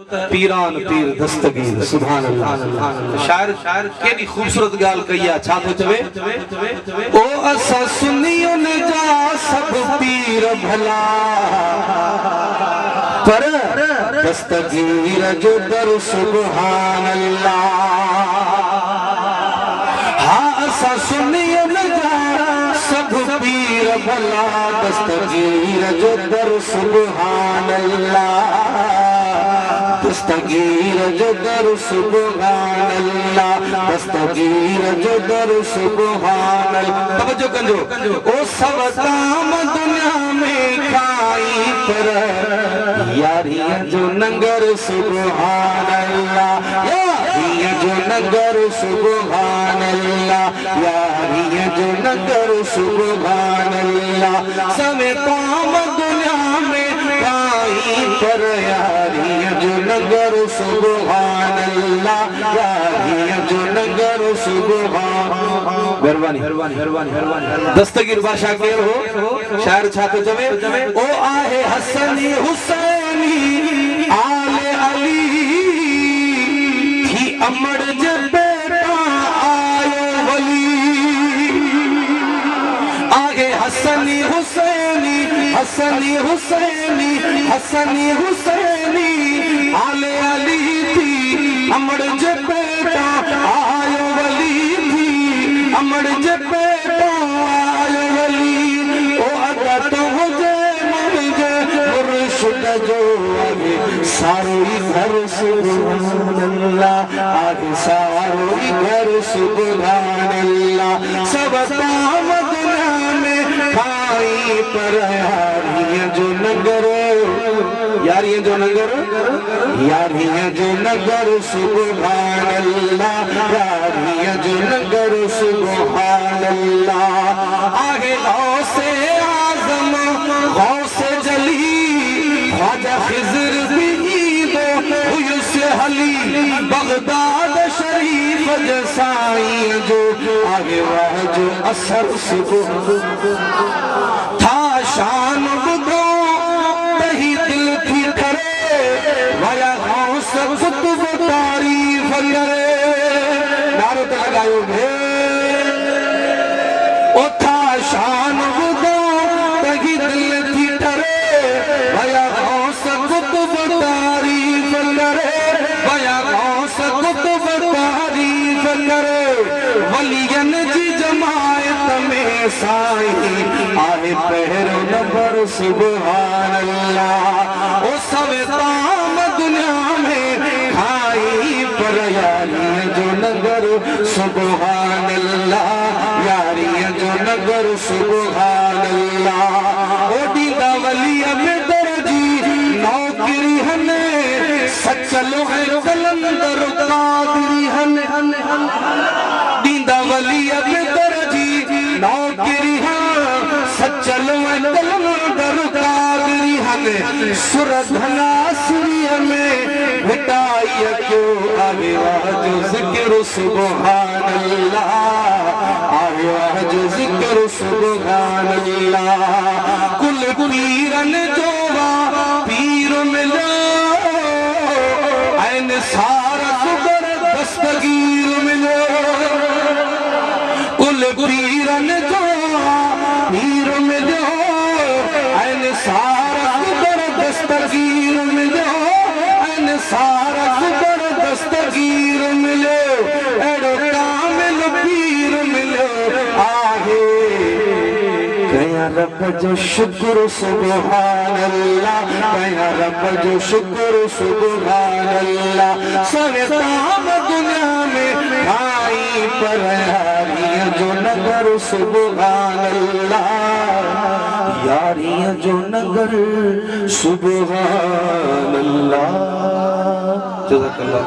पीरान पीर दस्तगीर सुभान अल्लाह। शायर केडी खूबसूरत गाल कहिया छा तो चवे ओ असा सुनियो न जा सब पीर भला पर दस्तगीर जो दर सुभान अल्लाह। हाँ असा सुनियो न जा सब पीर भला दस्तगीर जो दर सुभान अल्लाह। दस्तगीर जो दर सुभान अल्लाह दस्तगीर जो दर सुभान अल्लाह। तवज्जो कंजो ओ सब काम दुनिया में खाई पर यारियां जो नंगर सुभान अल्लाह। यारियां जो नंगर सुभान अल्लाह यारियां जो नंगर सुभान अल्लाह। सब काम दुनिया में खाई पर यारियां जो नगर सुभान अल्लाह यारियां जो नगर सुभान। मेहरबानी मेहरबानी मेहरबानी मेहरबानी। दस्तगीर बादशाह के हो शायर छा तो चवे ओ आहे हसनी हुसैनी आले अली थी अमर जे बेटा आयो वली। आगे हसनी हुसैनी हसनी हुसैनी हसनी हुसैनी आले अली थी अमर जे बेटा आयो वली थी अमर जे बेटा आयो वली। ओ अदा तो हुजे मुझे मुर्शिद जो आगे सारो ही घर सुभान अल्लाह आगे सारो ही घर सुभान अल्लाह। सब काम दुनिया में खाई पर यारियां जो नगर यारियां जो नगर यारियां जो नगर सुभान अल्लाह यारियां जो नगर सुभान अल्लाह। आगे गौसे आज़म गौसे जली ख्वाजा खिज़र भी दो हुयुसे हली बगदाद शरीफ जसाई जो आगे वाह जो असर सुभान था शान बुधो तही दिल थी करे वाया गौस कुतुब तारीफ करे। नारो तो लगायो भे ओ था शान बुधो तही दिल थी करे वाया गौस कुतुब तारीफ करे वाया गौस कुतुब तारीफ करे। वलियन जी जमायत में साईं आए पहरो नंबर सुभान अल्लाह। ओ सब काम दुनिया में खाई पर यारियां जो नगर सुभान अल्लाह यारियां जो नगर सुभान अल्लाह। ओ दीदा वलिया में दर्जी नौकरी हने सचलो है कलंदर कादरी हने दीदा वलिया में दर्जी नौकरी सचलो है कलंदर कादरी हने सुरधना सुरिय में मिटाई क्यों आगे वाह जो जिक्र सुभान अल्लाह आगे वाह जो जिक्र सुभान अल्लाह। कुल पीरन जो पीर मिलो ऐन सारा सुगर दस्तगीर मिलो। कुल पीरन जो पीर मिलो ऐन सारा सुगर दस्तगीर मिलो ऐन सारा सुगर दस्तगीर मिलो। एड़ो कामिल पीर मिलो आगे कया रब जो शुक्र सुभान अल्लाह कया रब जो शुक्र सुभान अल्लाह। सब काम दुनिया में खाई पर यारियां जो नगर सुभान अल्लाह यारियां जो नगर सुभान अल्लाह। जज़ाकल्लाह।